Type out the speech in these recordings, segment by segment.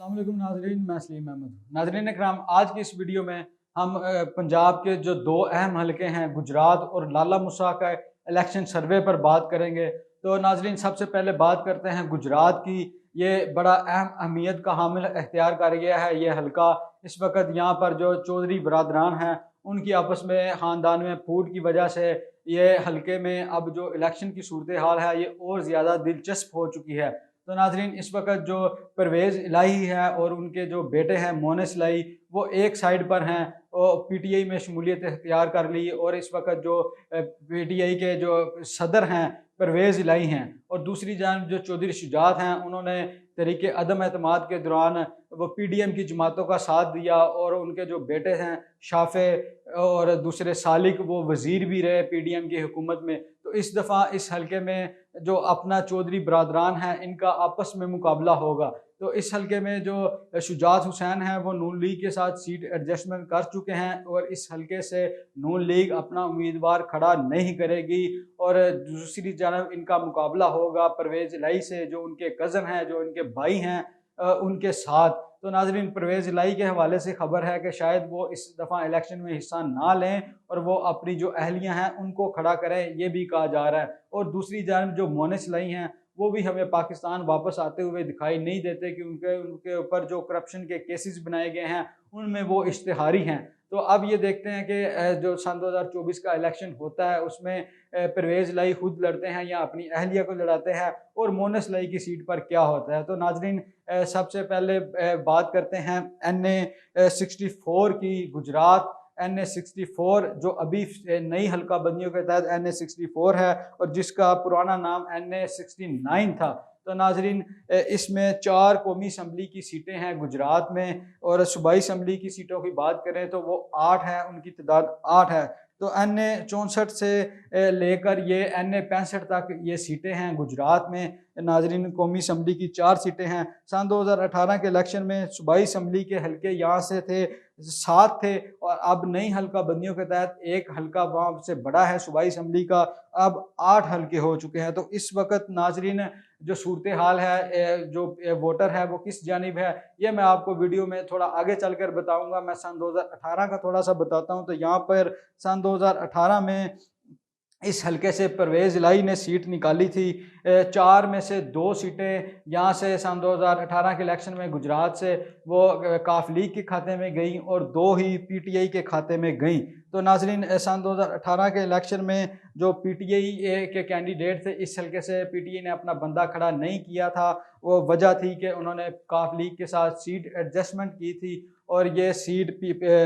अस्सलाम वालेकुम नाज़रीन, मैं सलीम अहमद। नाज़रीन इकराम, आज की इस वीडियो में हम पंजाब के जो दो अहम हलके हैं गुजरात और लाला मुसा का इलेक्शन सर्वे पर बात करेंगे। तो नाज़रीन सबसे पहले बात करते हैं गुजरात की। ये बड़ा अहम अहमियत का हामिल अख्तियार कर गया है ये हलका। इस वक्त यहाँ पर जो चौधरी बरदरान हैं उनकी आपस में ख़ानदान में फूट की वजह से ये हलके में अब जो इलेक्शन की सूरत हाल है ये और ज़्यादा दिलचस्प हो चुकी है। तो नाजरीन इस वक्त जो परवेज़ इलाही है और उनके जो बेटे हैं मोनिस इलाही, वो एक साइड पर हैं, वो पीटीआई में शमूलियत इख्तियार कर ली। और इस वक्त जो पीटीआई के जो सदर हैं परवेज़ इलाही हैं, और दूसरी जानब जो चौधरी शुजात हैं उन्होंने तरीके अदम एतमाद के दौरान वो पीडीएम की जमातों का साथ दिया। और उनके जो बेटे हैं शाफे और दूसरे सालिक, वो वज़ीर भी रहे पीडीएम की हुकूमत में। तो इस दफ़ा इस हलके में जो अपना चौधरी बरदरान है इनका आपस में मुकाबला होगा। तो इस हलके में जो शुजात हुसैन है वो नून लीग के साथ सीट एडजस्टमेंट कर चुके हैं, और इस हलके से नून लीग अपना उम्मीदवार खड़ा नहीं करेगी। और दूसरी जानब इनका मुकाबला होगा परवेज़ इलाही से, जो उनके कज़न हैं, जो उनके भाई हैं, उनके साथ। तो नाज़रीन परवेज़ इलाही के हवाले से खबर है कि शायद वो इस दफ़ा इलेक्शन में हिस्सा ना लें और वो अपनी जो अहलियाँ हैं उनको खड़ा करें, ये भी कहा जा रहा है। और दूसरी जानब जो मोनिस इलाही हैं वो भी हमें पाकिस्तान वापस आते हुए दिखाई नहीं देते, क्योंकि उनके ऊपर जो करप्शन के केसेस बनाए गए हैं उनमें वो इश्तिहारी हैं। तो अब ये देखते हैं कि जो सन 2024 का इलेक्शन होता है उसमें परवेज़ इलाही खुद लड़ते हैं या अपनी अहलिया को लड़ाते हैं, और मोनिस इलाही की सीट पर क्या होता है। तो नाजरीन सबसे पहले बात करते हैं NA 64 की। गुजरात NA 64 जो अभी नई हल्का बंदियों के तहत NA 64 है, और जिसका पुराना नाम NA 69 था। तो नाजरीन इसमें 4 कौमी असम्बली की सीटें हैं गुजरात में, और सूबाई असम्बली की सीटों की बात करें तो वो 8 हैं, उनकी तादाद 8 है। तो NA 64 से लेकर ये NA 65 तक ये सीटें हैं गुजरात में। नाजरीन कौमी असम्बली की 4 सीटें हैं। सन 2018 के इलेक्शन में सूबाई असम्बली के हल्के यहाँ से थे 7 थे, और अब नई हल्का बंदियों के तहत एक हल्का वहाँ से बड़ा है सूबाई असम्बली का, अब 8 हल्के हो चुके हैं। तो इस वक्त नाजरीन जो सूरत हाल है, जो वोटर है वो किस जानिब है, ये मैं आपको वीडियो में थोड़ा आगे चलकर बताऊंगा। मैं सन 2018 का थोड़ा सा बताता हूँ। तो यहाँ पर सन 2018 में इस हलके से परवेज़ इलाही ने सीट निकाली थी। 4 में से 2 सीटें यहाँ से सन 2018 के इलेक्शन में गुजरात से वो काफ लीग के खाते में गई, और 2 ही पीटीआई के खाते में गई। तो नाजरीन सन 2018 के इलेक्शन में जो पीटीआई के कैंडिडेट थे, इस हलके से पीटीआई ने अपना बंदा खड़ा नहीं किया था। वो वजह थी कि उन्होंने काफ लीग के साथ सीट एडजस्टमेंट की थी, और ये सीट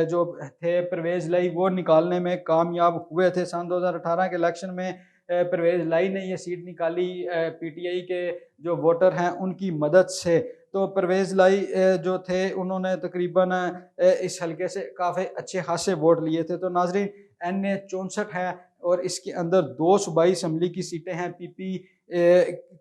जो थे परवेज़ इलाही वो निकालने में कामयाब हुए थे। सन 2018 के इलेक्शन में परवेज़ इलाही ने ये सीट निकाली पीटीआई के जो वोटर हैं उनकी मदद से। तो परवेज़ इलाही जो थे उन्होंने तकरीबन इस हलके से काफ़ी अच्छे खासे वोट लिए थे। तो नाजरीन NA 64 है, और इसके अंदर 2 सूबाई असम्बली की सीटें हैं, PP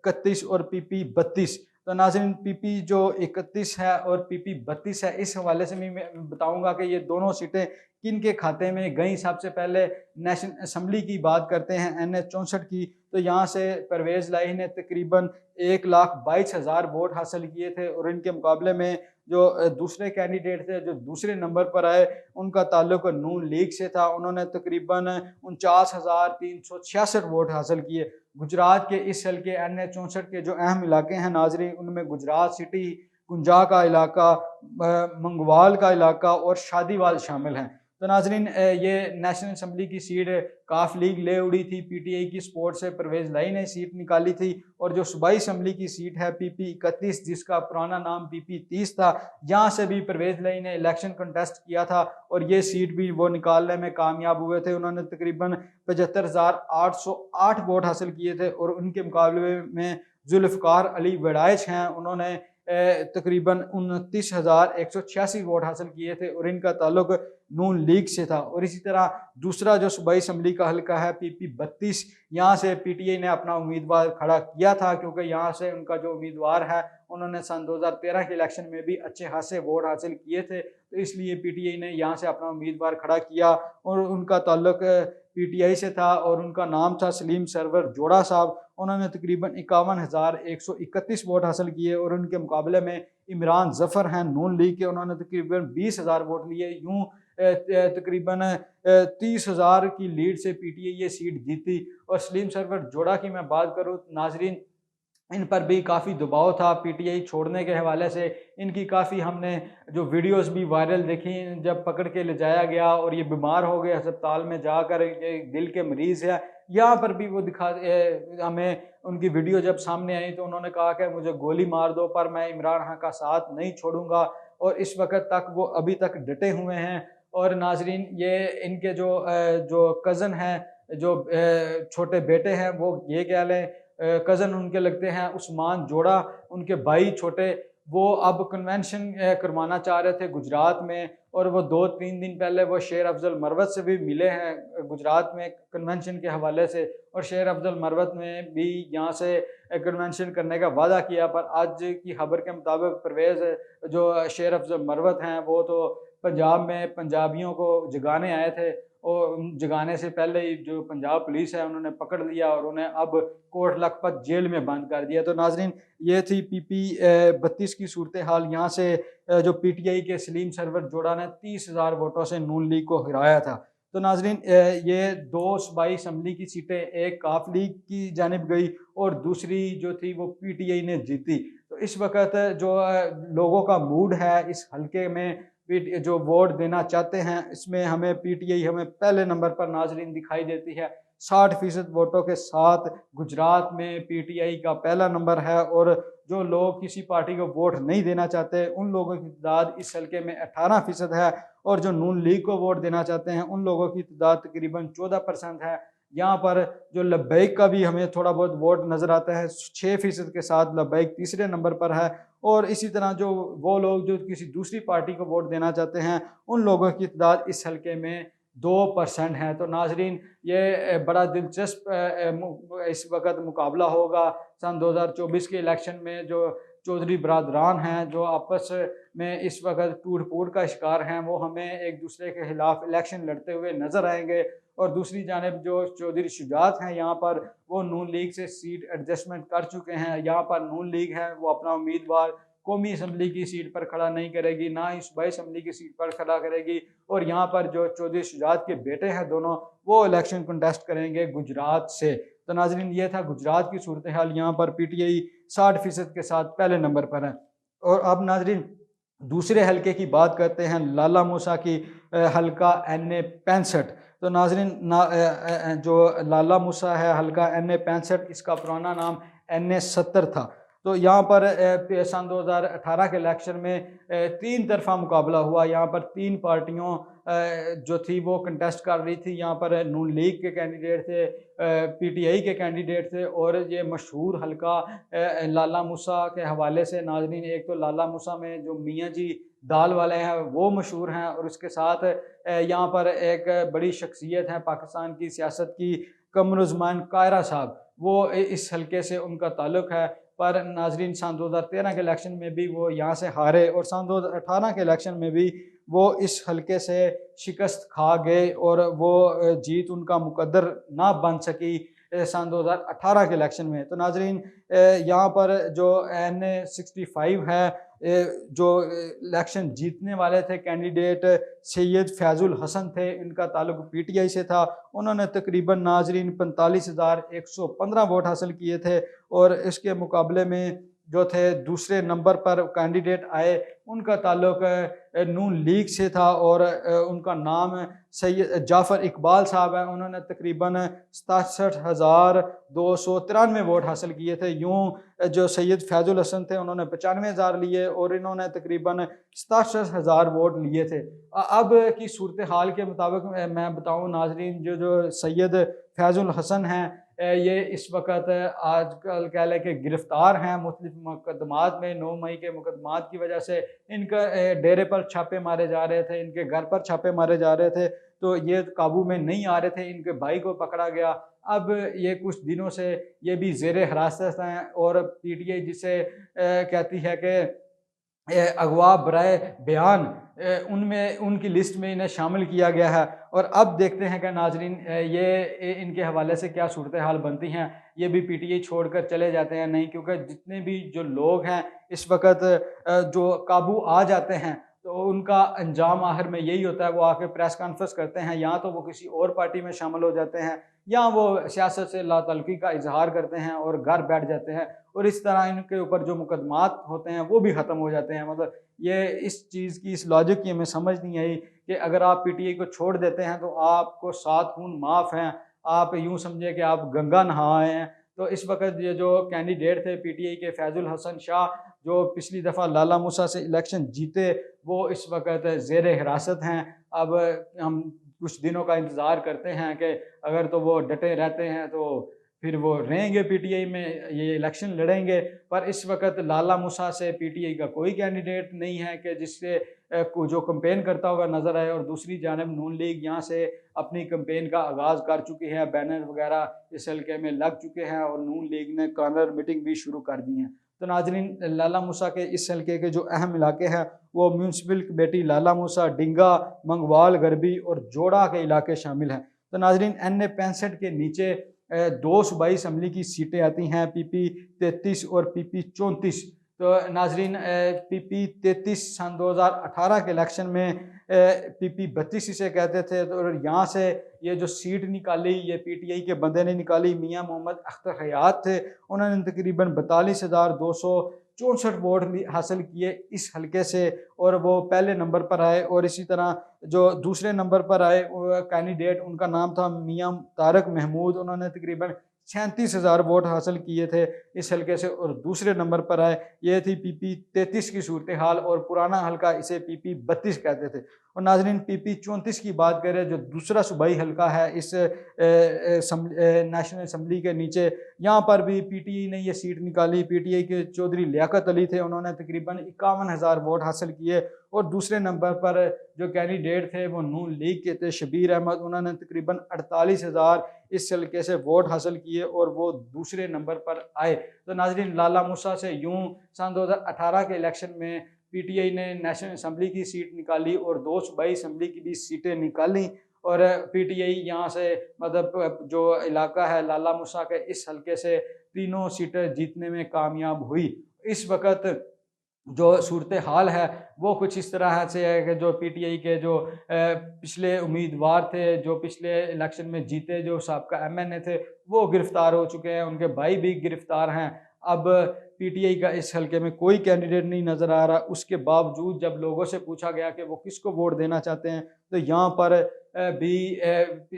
31 और PP 32। तो नाज़रीन PP जो 31 है और PP 32 है, इस हवाले से मैं बताऊंगा कि ये दोनों सीटें किन के खाते में गई। सबसे पहले नेशनल असम्बली की बात करते हैं NA 64 की। तो यहाँ से परवेज़ इलाही ने तकरीबन 1,22,000 वोट हासिल किए थे, और इनके मुकाबले में जो दूसरे कैंडिडेट थे जो दूसरे नंबर पर आए उनका ताल्लुक नून लीग से था। उन्होंने तकरीबन 49,366 वोट हासिल किए। गुजरात के इस हल्के NA 64 के जो अहम इलाके हैं नाजरीन, उनमें गुजरात सिटी, कुंजा का इलाका, मंगवाल का इलाका और शादीवाल शामिल हैं। तो नाजरीन ये नेशनल असम्बली की सीट काफ लीग ले उड़ी थी, पीटीआई की सपोर्ट से परवेज़ इलाही ने सीट निकाली थी। और जो सूबाई असम्बली की सीट है PP 31, जिसका पुराना नाम PP 30 था, यहाँ से भी परवेज़ इलाही ने इलेक्शन कंटेस्ट किया था, और ये सीट भी वो निकालने में कामयाब हुए थे। उन्होंने तकरीबन 75,808 वोट हासिल किए थे, और उनके मुकाबले में जुल्फ़िकार अली वड़ाइच हैं, उन्होंने तकरीबन 29,186 वोट हासिल किए थे, और इनका ताल्लुक नून लीग से था। और इसी तरह दूसरा जो सूबाई असम्बली का हल्का है PP 32, यहाँ से पीटीआई ने अपना उम्मीदवार खड़ा किया था, क्योंकि यहाँ से उनका जो उम्मीदवार है उन्होंने सन 2013 के इलेक्शन में भी अच्छे खासे वोट हासिल किए थे, तो इसलिए पीटीआई ने यहाँ से अपना उम्मीदवार खड़ा किया और उनका ताल्लुक पीटीआई से था और उनका नाम था सलीम सरवर जोड़ा साहब। उन्होंने तकरीबन 51,131 वोट हासिल किए और उनके मुकाबले में इमरान जफ़र हैं नून लीग के, उन्होंने तकरीबन 20,000 वोट लिए। यूँ तकरीबन 30,000 की लीड से पीटीआई ये सीट जीती। और सलीम सरवर जोड़ा की मैं बात करूँ नाजरीन, इन पर भी काफ़ी दबाव था पीटीआई छोड़ने के हवाले से। इनकी काफ़ी हमने जो वीडियोस भी वायरल देखी, जब पकड़ के ले जाया गया और ये बीमार हो गए अस्पताल में जाकर, ये दिल के मरीज़ है, यहाँ पर भी वो हमें उनकी वीडियो जब सामने आई तो उन्होंने कहा कि मुझे गोली मार दो पर मैं इमरान खान का साथ नहीं छोड़ूंगा, और इस वक्त तक वो अभी तक डटे हुए हैं। और नाजरीन ये इनके जो कज़न हैं, जो छोटे बेटे हैं, वो ये कह लें कज़न उनके लगते हैं उस्मान जोड़ा, उनके भाई छोटे, वो अब कन्वेंशन करवाना चाह रहे थे गुजरात में। और वो 2-3 दिन पहले वो शेर अफजल मरवत से भी मिले हैं गुजरात में कन्वेंशन के हवाले से, और शेर अफजल मरवत ने भी यहाँ से कन्वेंशन करने का वादा किया। पर आज की खबर के मुताबिक परवेज़ जो शेर अफजल मरवत हैं वो तो पंजाब में पंजाबियों को जगाने आए थे, और जगाने से पहले ही जो पंजाब पुलिस है उन्होंने पकड़ लिया और उन्हें अब कोट लखपत जेल में बंद कर दिया। तो नाजरीन ये थी PP 32 की सूरत हाल। यहाँ से जो PTI के सलीम सरवर जोड़ा ने 30,000 वोटों से नून लीग को हराया था। तो नाजरीन ये 2 सूबाई असम्बली की सीटें एक काफ लीग की जानिब गई और दूसरी जो थी वो PTI ने जीती। तो इस वक्त जो लोगों का मूड है इस हल्के में, जो वोट देना चाहते हैं, इसमें हमें PTI हमें पहले नंबर पर नाजरीन दिखाई देती है। 60% वोटों के साथ गुजरात में PTI का पहला नंबर है। और जो लोग किसी पार्टी को वोट नहीं देना चाहते उन लोगों की तादाद इस हल्के में 18% है, और जो नून लीग को वोट देना चाहते हैं उन लोगों की तादाद तकरीबन 14% है। यहाँ पर जो लब्बैक का भी हमें थोड़ा बहुत वोट नज़र आता है, 6% के साथ लब्बैक तीसरे नंबर पर है। और इसी तरह जो वो लोग जो किसी दूसरी पार्टी को वोट देना चाहते हैं उन लोगों की तादाद इस हल्के में 2% है। तो नाजरीन ये बड़ा दिलचस्प इस वक्त मुकाबला होगा सन 2024 के इलेक्शन में। जो चौधरी बरादरान हैं जो आपस में इस वक्त टूट फूट का शिकार हैं, वो हमें एक दूसरे के खिलाफ इलेक्शन लड़ते हुए नजर आएंगे। और दूसरी जानिब जो चौधरी शुजात हैं यहाँ पर, वो नून लीग से सीट एडजस्टमेंट कर चुके हैं। यहाँ पर नून लीग है वो अपना उम्मीदवार कौमी असम्बली की सीट पर खड़ा नहीं करेगी, ना ही सूबाई असम्बली की सीट पर खड़ा करेगी। और यहाँ पर जो चौधरी शुजात के बेटे हैं दोनों, वो इलेक्शन कंटेस्ट करेंगे गुजरात से। तो नाजरीन ये था गुजरात की सूरत हाल। यहाँ पर PTI 60% के साथ पहले नंबर पर है। और अब नाजरीन दूसरे हलके की बात करते हैं, लाला मूसा की हलका NA 65। तो नाजरीन जो लाला मूसा है हलका NA 65, इसका पुराना नाम NA 70 था। तो यहाँ पर सन 2018 के इलेक्शन में 3 तरफा मुकाबला हुआ। यहाँ पर 3 पार्टियों जो थी वो कंटेस्ट कर रही थी। यहाँ पर नून लीग के कैंडिडेट थे, PTI के कैंडिडेट थे, और ये मशहूर हलका लाला मूसा के हवाले से नाजरीन, एक तो लाला मूसा में जो मियाँ जी दाल वाले हैं वो मशहूर हैं, और उसके साथ यहाँ पर एक बड़ी शख्सियत है पाकिस्तान की सियासत की, कमरुज़्मान कायरा साहब, वो इस हलके से उनका ताल्लुक़ है। पर नाजरीन सन 2013 के इलेक्शन में भी वो यहाँ से हारे, और सन 2018 के इलेक्शन में भी वो इस हलके से शिकस्त खा गए, और वो जीत उनका मुकद्दर ना बन सकी सन 2018 के इलेक्शन में। तो नाजरीन यहाँ पर जो NA 65 है, जो इलेक्शन जीतने वाले थे कैंडिडेट सैयद फैजुल हसन थे, इनका ताल्लुक PTI से था। उन्होंने तकरीबन नाजरीन 45,115 वोट हासिल किए थे, और इसके मुकाबले में जो थे दूसरे नंबर पर कैंडिडेट आए, उनका ताल्लुक नून लीग से था, और उनका नाम सैयद जाफ़र इकबाल साहब हैं। उन्होंने तकरीबन 67,293 वोट हासिल किए थे। यूँ जो सैयद फैजुल हसन थे उन्होंने 95,000 लिए, और इन्होंने तकरीबन 67,000 वोट लिए थे। अब की सूरत हाल के मुताबिक मैं बताऊँ नाजरीन, जो सैयद फैजुल हसन हैं ये इस वक्त आजकल कह लें कि गिरफ़्तार हैं मुख्तलिफ मुकदमात में। 9 मई के मुकदमात की वजह से इनका डेरे पर छापे मारे जा रहे थे, इनके घर पर छापे मारे जा रहे थे, तो ये काबू में नहीं आ रहे थे। इनके भाई को पकड़ा गया, अब ये कुछ दिनों से ये भी ज़ेर हिरासत हैं और पीटीआई जिसे कहती है कि अगवा बराए बयान उनमें उनकी लिस्ट में इन्हें शामिल किया गया है। और अब देखते हैं कि नाजरीन ये इनके हवाले से क्या सूरत हाल बनती हैं। ये भी पीटीआई छोड़कर चले जाते हैं नहीं, क्योंकि जितने भी जो लोग हैं इस वक्त जो काबू आ जाते हैं तो उनका अंजाम आखिर में यही होता है, वो आके प्रेस कॉन्फ्रेंस करते हैं, या तो वो किसी और पार्टी में शामिल हो जाते हैं या वो सियासत से लातल्लुकी का इजहार करते हैं और घर बैठ जाते हैं, और इस तरह इनके ऊपर जो मुकदमात होते हैं वो भी ख़त्म हो जाते हैं। मतलब ये इस चीज़ की, इस लॉजिक की हमें समझ नहीं आई कि अगर आप पीटीआई को छोड़ देते हैं तो आपको 7 खून माफ़ हैं, आप यूँ समझे कि आप गंगा नहा आए हैं। तो इस वक्त ये जो कैंडिडेट थे पीटीआई के फैजुल हसन शाह, जो पिछली दफ़ा लाला मूसा से इलेक्शन जीते, वो इस वक्त ज़ेर हिरासत हैं। अब हम कुछ दिनों का इंतज़ार करते हैं कि अगर तो वो डटे रहते हैं तो फिर वो रहेंगे पीटीआई में, ये इलेक्शन लड़ेंगे। पर इस वक्त लाला मूसा से पीटीआई का कोई कैंडिडेट नहीं है कि जिससे जो कैंपेन करता होगा नज़र आए। और दूसरी जानब नून लीग यहाँ से अपनी कैंपेन का आगाज़ कर चुकी है, बैनर वगैरह इस हल्के में लग चुके हैं और नून लीग ने कॉर्नर मीटिंग भी शुरू कर दी हैं। तो नाजरीन, लाला मूसा के इस हल्के के जो अहम इलाके हैं वो म्यूनसिपल कमेटी लाला मूसा, डिंगा, मंगवाल गरबी और जोड़ा के इलाके शामिल हैं। तो नाजरीन, NA 65 के नीचे 2 सूबाई असम्बली की सीटें आती हैं, PP 33 और PP 34। तो नाजरीन, PP 33 सन 2018 के इलेक्शन में PP 32 इसे कहते थे। तो और यहाँ से ये जो सीट निकाली ये पीटीआई के बंदे ने निकाली, मियाँ मोहम्मद अख्तर हयात थे। उन्होंने तकरीबन 42,264 वोट हासिल किए इस हल्के से और वो पहले नंबर पर आए। और इसी तरह जो दूसरे नंबर पर आए कैंडिडेट, उनका नाम था मियाँ तारक महमूद, उन्होंने तकरीबन 37,000 वोट हासिल किए थे इस हल्के से और दूसरे नंबर पर आए। ये थी PP 33 की सूरत हाल और पुराना हल्का इसे PP 32 कहते थे। और नाजरीन, PP 34 की बात करें जो दूसरा सूबाई हल्का है इस नेशनल असम्बली के नीचे, यहाँ पर भी पीटीआई ने ये सीट निकाली। पीटीआई के चौधरी लियाकत अली थे, उन्होंने तकरीबन 51,000 वोट हासिल किए। और दूसरे नंबर पर जो कैंडिडेट थे वो नून लीग के थे, शबीर अहमद, उन्होंने तकरीबन 48,000 इस हल्के से वोट हासिल किए और वो दूसरे नंबर पर आए। तो नाजरीन, लाला मूसा से यूं सन 2018 के इलेक्शन में पीटीआई ने नेशनल असम्बली की सीट निकाली और 2 सूबाई असम्बली की भी सीटें निकाली। और पीटीआई यहाँ से मतलब जो इलाका है लाला मूसा के इस हल्के से तीनों सीटें जीतने में कामयाब हुई। इस वक्त जो सूरत हाल है वो कुछ इस तरह से है कि जो पीटीआई के जो पिछले उम्मीदवार थे, जो पिछले इलेक्शन में जीते, जो साबका MNA थे, वो गिरफ्तार हो चुके हैं, उनके भाई भी गिरफ्तार हैं। अब पीटीआई का इस हल्के में कोई कैंडिडेट नहीं नज़र आ रहा। उसके बावजूद जब लोगों से पूछा गया कि वो किसको वोट देना चाहते हैं तो यहाँ पर भी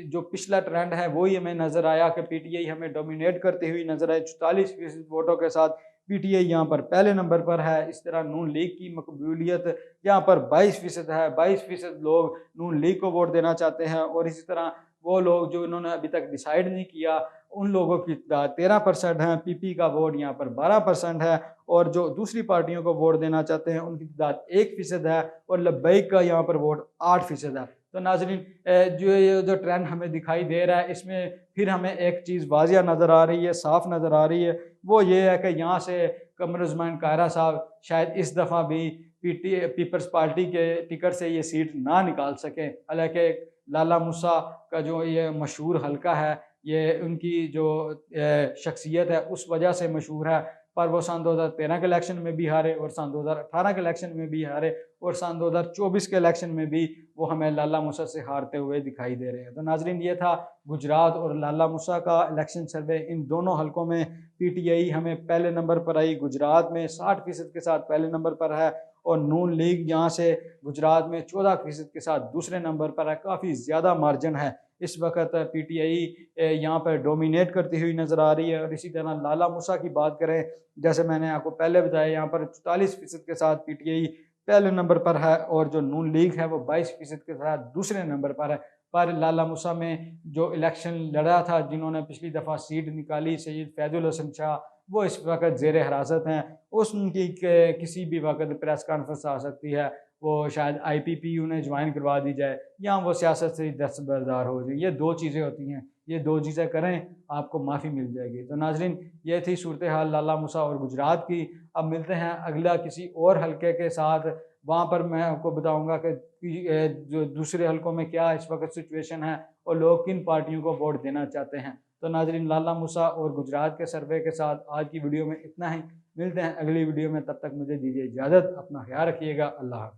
जो पिछला ट्रेंड है वही हमें नज़र आया कि पीटीआई हमें डोमिनेट करती हुई नज़र आई 44% वोटों के साथ। पीटीआई यहाँ पर पहले नंबर पर है। इस तरह नून लीग की मकबूलियत यहाँ पर 22% है, 22% लोग नून लीग को वोट देना चाहते हैं। और इसी तरह वो लोग जो इन्होंने अभी तक डिसाइड नहीं किया उन लोगों की 13% है। PP का वोट यहाँ पर 12% है और जो दूसरी पार्टियों को वोट देना चाहते हैं उनकी तादाद 1% है और लब्बैक का यहाँ पर वोट 8% है। तो नाजरीन, जो ट्रेंड हमें दिखाई दे रहा है इसमें फिर हमें एक चीज़ वाजिया नज़र आ रही है, साफ नज़र आ रही है, वो ये है कि यहाँ से कमर उस्मान कायरा साहब शायद इस दफ़ा भी पीपल्स पार्टी के टिकट से ये सीट ना निकाल सकें। हालांकि लाला मूसा का जो ये मशहूर हल्का है ये उनकी जो शख्सियत है उस वजह से मशहूर है, पर वो सन 2013 के इलेक्शन में भी हारे और सन 2018 के इलेक्शन में भी हारे और सन 2024 के इलेक्शन में भी वो हमें लाला मूसा से हारते हुए दिखाई दे रहे हैं। तो नाजरीन, ये था गुजरात और लाला मूसा का इलेक्शन सर्वे। इन दोनों हलकों में पीटीआई हमें पहले नंबर पर आई, गुजरात में 60% के साथ पहले नंबर पर है और नून लीग यहाँ से गुजरात में 14% के साथ दूसरे नंबर पर है। काफ़ी ज़्यादा मार्जिन है। इस वक्त पीटीआई यहाँ पर डोमिनेट करती हुई नज़र आ रही है। और इसी तरह लाला मूसा की बात करें, जैसे मैंने आपको पहले बताया, यहाँ पर 44% के साथ पीटीआई पहले नंबर पर है और जो नून लीग है वो 22% के साथ दूसरे नंबर पर है। पर लाला मूसा में जो इलेक्शन लड़ा था, जिन्होंने पिछली दफ़ा सीट निकाली, सैयद फैजुल हसन शाह, वो इस वक्त ज़ेर हिरासत हैं। उनकी किसी भी वक्त प्रेस कॉन्फ्रेंस आ सकती है, वो शायद IPP उन्हें ज्वाइन करवा दी जाए या वो सियासत से दस्तबरदार हो जाए। ये 2 चीज़ें होती हैं, ये दो चीज़ें करें, आपको माफ़ी मिल जाएगी। तो नाजरीन, ये थी सूरत हाल लाला मूसा और गुजरात की। अब मिलते हैं अगला किसी और हलके के साथ, वहाँ पर मैं आपको बताऊँगा कि जो दूसरे हलकों में क्या इस वक्त सिचुएशन है और लोग किन पार्टियों को वोट देना चाहते हैं। तो नाजरीन, लाला मूसा और गुजरात के सर्वे के साथ आज की वीडियो में इतना ही। मिलते हैं अगली वीडियो में, तब तक मुझे दीजिए इजाज़त। अपना ख्याल रखिएगा। अल्लाह हाफ़िज़।